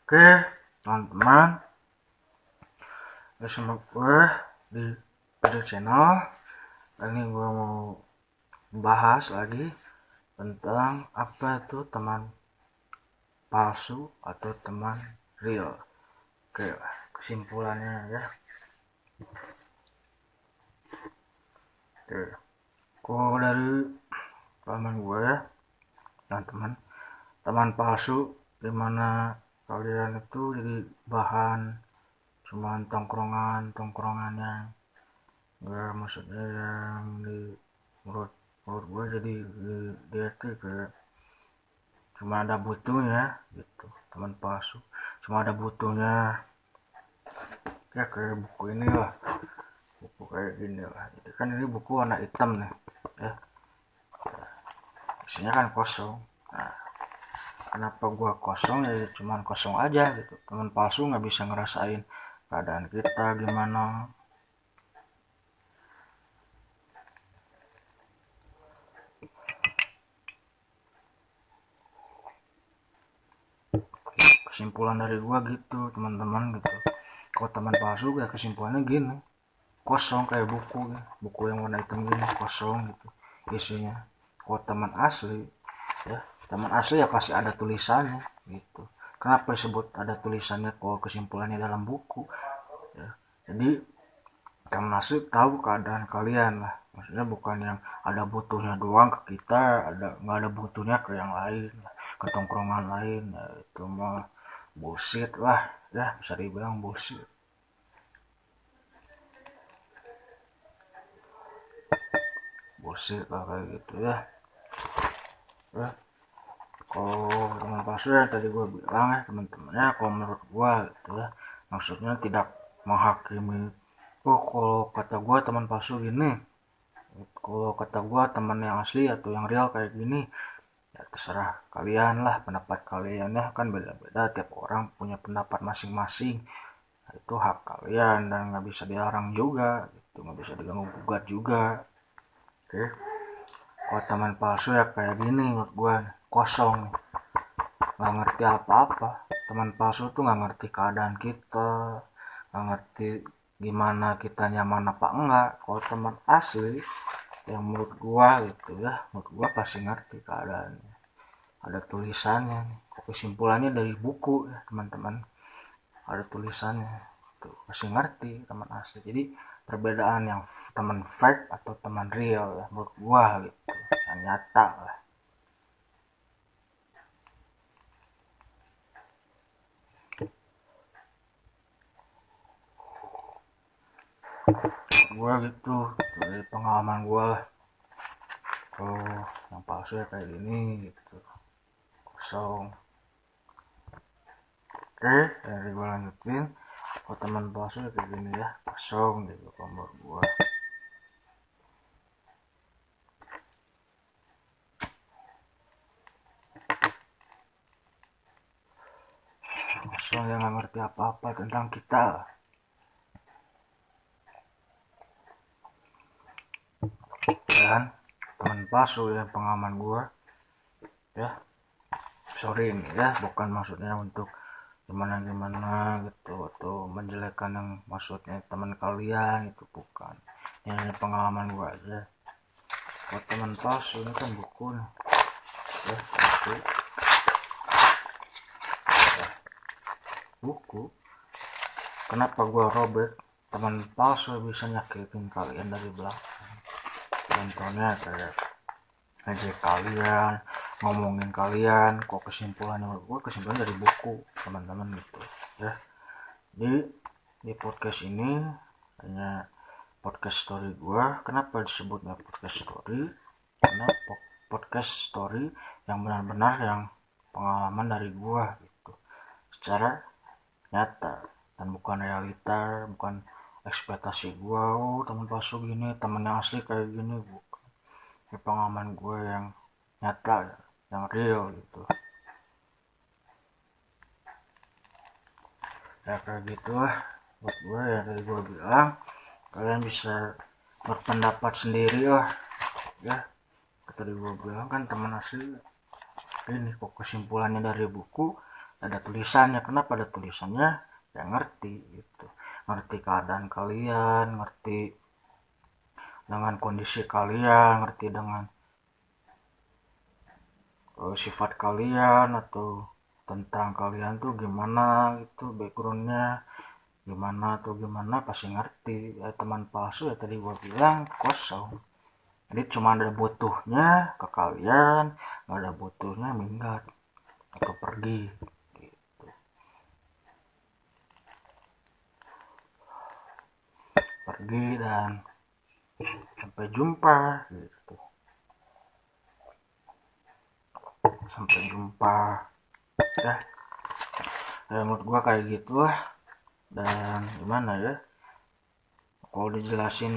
Oke, teman-teman, bersama gue di video channel. Ini gue mau bahas lagi tentang apa itu teman palsu atau teman real. Oke, kesimpulannya ya. Oke, kalau dari pengalaman gue ya, teman-teman, teman palsu dimana kalian itu jadi bahan cuman tongkrongan yang nggak, maksudnya yang di menurut gue jadi dia tuh kayak cuma ada butuhnya gitu. Teman palsu cuma ada butuhnya ya, kayak buku ini lah, buku kayak gini lah. Jadi kan ini buku warna hitam nih ya, isinya kan kosong. Nah, kenapa gua kosong ya, cuman kosong aja gitu. Teman palsu nggak bisa ngerasain keadaan kita gimana. Kesimpulan dari gua gitu teman-teman gitu. Kalau teman palsu ya kesimpulannya gini, kosong kayak buku yang warna hitam gini, kosong gitu isinya. Kalau teman asli ya, teman asli ya pasti ada tulisannya gitu. Kenapa disebut ada tulisannya kalau kesimpulannya dalam buku ya? Jadi teman asli tahu keadaan kalian lah, maksudnya bukan yang ada butuhnya doang ke kita, nggak ada butuhnya ke yang lain, ke tongkrongan lain ya, itu mah bullshit lah ya, bisa dibilang bullshit. Bullshit lah kayak gitu ya. Ya, kalau teman palsu yang tadi gue bilang ya teman-temannya, kalau menurut gue gitu ya, maksudnya tidak menghakimi. Oh, kalau kata gue teman palsu gini, kalau kata gue teman yang asli atau yang real kayak gini, ya terserah kalian lah, pendapat kalian ya, kan beda-beda, tiap orang punya pendapat masing-masing. Itu hak kalian dan nggak bisa dilarang juga gitu, nggak bisa diganggu gugat juga. Oke, kalau teman palsu ya kayak gini menurut gue kosong, nggak ngerti apa-apa. Teman palsu tuh nggak ngerti keadaan kita, nggak ngerti gimana kita nyaman apa enggak. Kalau teman asli yang menurut gua gitu ya, menurut gua pasti ngerti keadaannya, ada tulisannya. Kesimpulannya dari buku ya teman-teman, ada tulisannya tuh, pasti ngerti teman asli. Jadi perbedaan yang teman fake atau teman real ya menurut gua gitu, yang nyata lah. Gua gitu dari pengalaman gua lah, kalau yang palsu ya kayak gini gitu, kosong. Oke, dari gua lanjutin. Kalau teman palsu ya kayak gini ya, kosong gitu kalau menurut gua. Kosong yang nggak ngerti apa-apa tentang kita. Dan teman palsu ya, pengalaman gua ya, sorry ini ya, bukan maksudnya untuk gimana gimana gitu atau menjelekkan yang maksudnya teman kalian, itu bukan. Ini pengalaman gua aja. Buat teman palsu ini kan buku nih ya, buku. Kenapa gua robek? Teman palsu bisa nyakitin kalian dari belakang. Contohnya kayak ngejek kalian, ngomongin kalian. Kok kesimpulannya gue kesimpulan dari buku teman-teman gitu ya. Di podcast ini hanya podcast story gue. Kenapa disebutnya podcast story? Karena podcast story yang benar-benar yang pengalaman dari gue gitu, secara nyata, dan bukan realita, bukan ekspektasi gue. Oh, teman palsu gini, temen yang asli kayak gini, bukan. Ini pengalaman gue yang nyata, yang real gitu ya, kayak gitu lah buat gue ya. Dari gue bilang kalian bisa berpendapat sendiri lah ya. Tadi gue bilang kan teman asli ini kok kesimpulannya dari buku, ada tulisannya. Kenapa ada tulisannya? Ya ngerti gitu, ngerti keadaan kalian, ngerti dengan kondisi kalian, ngerti dengan sifat kalian atau tentang kalian tuh gimana gitu, backgroundnya gimana atau gimana, pasti ngerti. Ya, teman palsu ya tadi gue bilang kosong, jadi cuma ada butuhnya ke kalian, nggak ada butuhnya minggat atau pergi gitu. Pergi dan sampai jumpa gitu, sampai jumpa ya. Menurut gua kayak gitu lah. Dan gimana ya, kalau dijelasin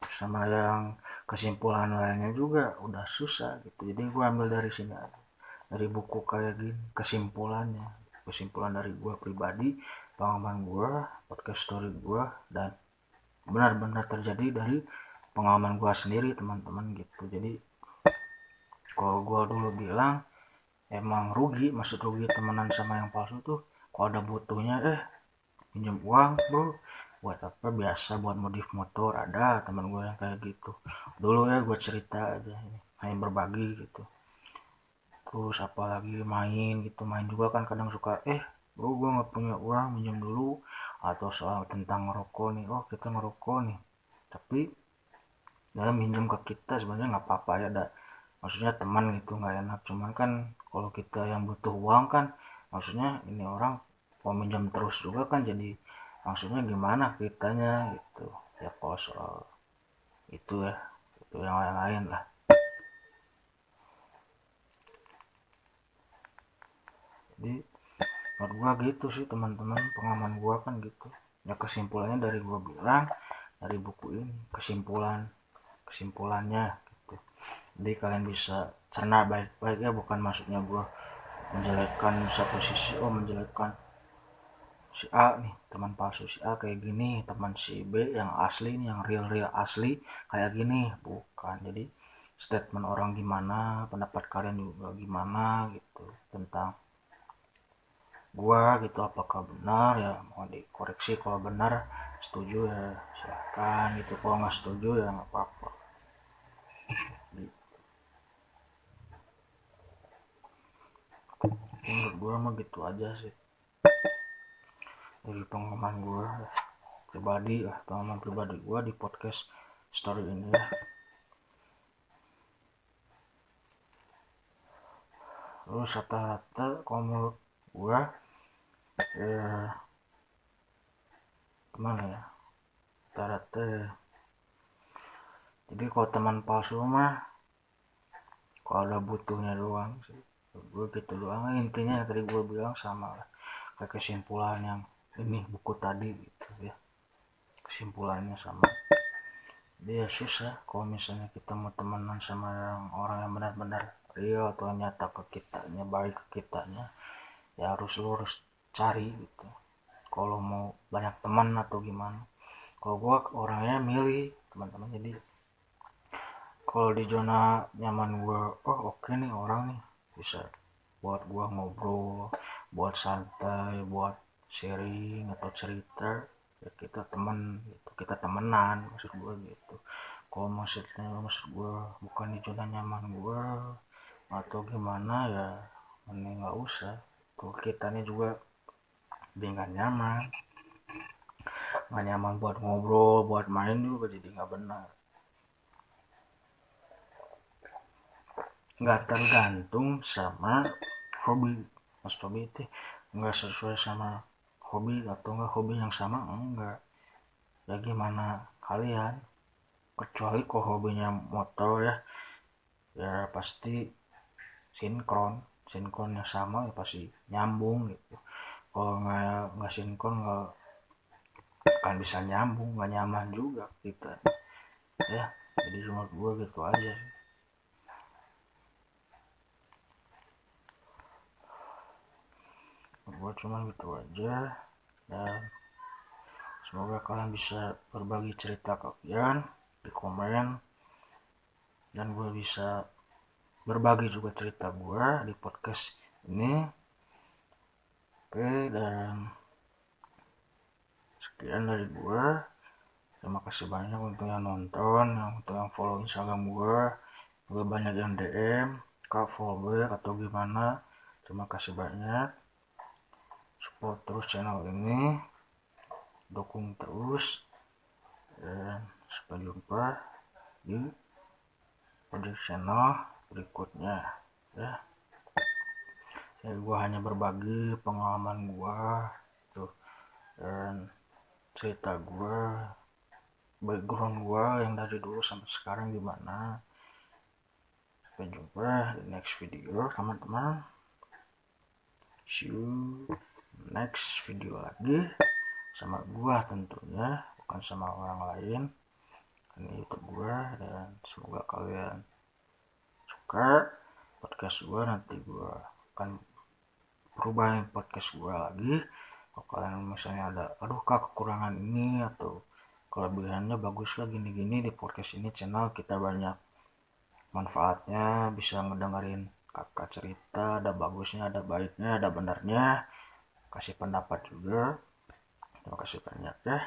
sama yang kesimpulan lainnya juga udah susah gitu, jadi gua ambil dari sini aja, dari buku kayak gini kesimpulannya, kesimpulan dari gua pribadi, pengalaman gua, podcast story gua, dan benar-benar terjadi dari pengalaman gua sendiri teman-teman gitu. Jadi kalau gua dulu bilang emang rugi, maksud rugi temenan sama yang palsu tuh kalau ada butuhnya pinjam uang bro, buat apa, biasa buat modif motor. Ada teman gue yang kayak gitu dulu ya, gue cerita aja ini, hanya berbagi gitu. Terus apalagi main gitu, main juga kan kadang suka bro gue nggak punya uang, minjem dulu. Atau soal tentang ngerokok nih, oh kita ngerokok nih, tapi dia minjem ke kita, sebenarnya nggak apa-apa ya, ada maksudnya teman gitu, nggak enak. Cuman kan kalau kita yang butuh uang kan, maksudnya ini orang mau minjem terus juga kan, jadi maksudnya gimana kitanya gitu ya. Kalau soal itu ya, itu yang lain-lain lah. Jadi menurut gua gitu sih teman-teman, pengalaman gua kan gitu ya. Kesimpulannya dari gua bilang dari buku ini, kesimpulannya gitu. Jadi kalian bisa cerna baik-baik ya, bukan maksudnya gua menjelekkan satu sisi, menjelekkan si A nih, teman palsu si A kayak gini, teman si B yang asli nih, yang real asli kayak gini, bukan. Jadi statement orang gimana, pendapat kalian juga gimana gitu tentang gua gitu, apakah benar ya, mau dikoreksi kalau benar, setuju ya silakan gitu, kalau nggak setuju ya nggak apa-apa gitu. Menurut gua mah gitu aja sih dari pengalaman gua pribadi lah, pengalaman pribadi gua di podcast story ini ya. Terus rata-rata kalau menurut gua ya gimana ya, rata-rata ya. Jadi kalau teman palsu mah kalau ada butuhnya doang sih, gue gitu doang intinya. Tadi gue bilang sama lah kayak kesimpulan yang ini buku tadi gitu ya, kesimpulannya sama. Dia ya susah kalau misalnya kita mau temenan sama yang orang yang benar-benar real atau nyata ke kitanya, baik ke kitanya, ya harus lu harus cari gitu kalau mau banyak teman atau gimana. Kalau gue orangnya milih teman-teman, jadi kalau di zona nyaman gue, oh oke nih orang nih bisa buat gue ngobrol, buat santai, buat sharing atau cerita, ya kita teman gitu, kita temenan maksud gue gitu. Kalau maksud gue bukan di zona nyaman gue atau gimana, ya mending nggak usah. Tuh kitanya juga nggak nyaman, nggak nyaman buat ngobrol, buat main juga jadi nggak benar. Nggak tergantung sama hobi, maksud hobi itu nggak sesuai sama hobi atau nggak hobi yang sama, enggak. Ya gimana kalian, kecuali kok hobinya motor ya, ya pasti sinkron yang sama ya pasti nyambung gitu. Kalau nggak sinkron nggak akan bisa nyambung, nggak nyaman juga gitu ya. Jadi menurut gue gitu aja, gue cuman gitu aja. Dan semoga kalian bisa berbagi cerita kalian di komen, dan gue bisa berbagi juga cerita gue di podcast ini. Oke, dan sekian dari gue. Terima kasih banyak untuk yang nonton, untuk yang follow Instagram gue. Gue banyak yang DM, kak follow gue atau gimana. Terima kasih banyak. Support terus channel ini, dukung terus, dan sampai jumpa di project channel berikutnya ya. Gue hanya berbagi pengalaman gue tuh, dan cerita gue, background gue yang dari dulu sampai sekarang gimana. Sampai jumpa di next video teman-teman. See you next video lagi sama gua tentunya, bukan sama orang lain. Ini YouTube gua, dan semoga kalian suka podcast gua. Nanti gua akan perubahin podcast gua lagi. Kalau kalian misalnya ada aduh kak kekurangan ini atau kelebihannya bagus kah gini-gini di podcast ini, channel kita banyak manfaatnya, bisa ngedengerin kakak cerita, ada bagusnya, ada baiknya, ada benarnya, kasih pendapat juga. Terima kasih banyak ya.